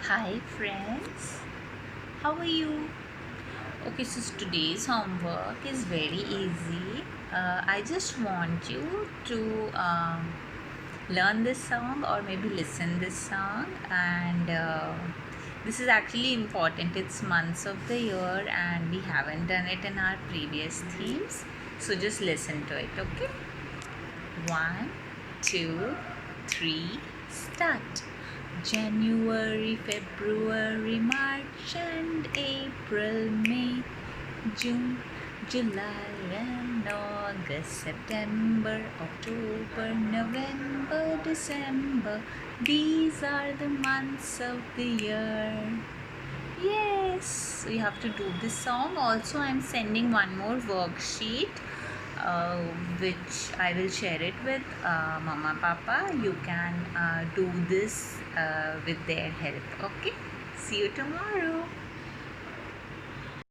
Hi friends, how are you? Okay, so today's homework is very easy. I just want you to learn this song or maybe listen this song, and this is actually important. It's months of the year and we haven't done it in our previous themes, so just listen to it. Okay, one, two, three, start. January, February, March and April, May, June, July and August, September, October, November, December. These are the months of the year. Yes, we have to do this song. Also, I'm sending one more worksheet, uh, which I will share it with Mama Papa. You can do this with their help. Okay, see you tomorrow.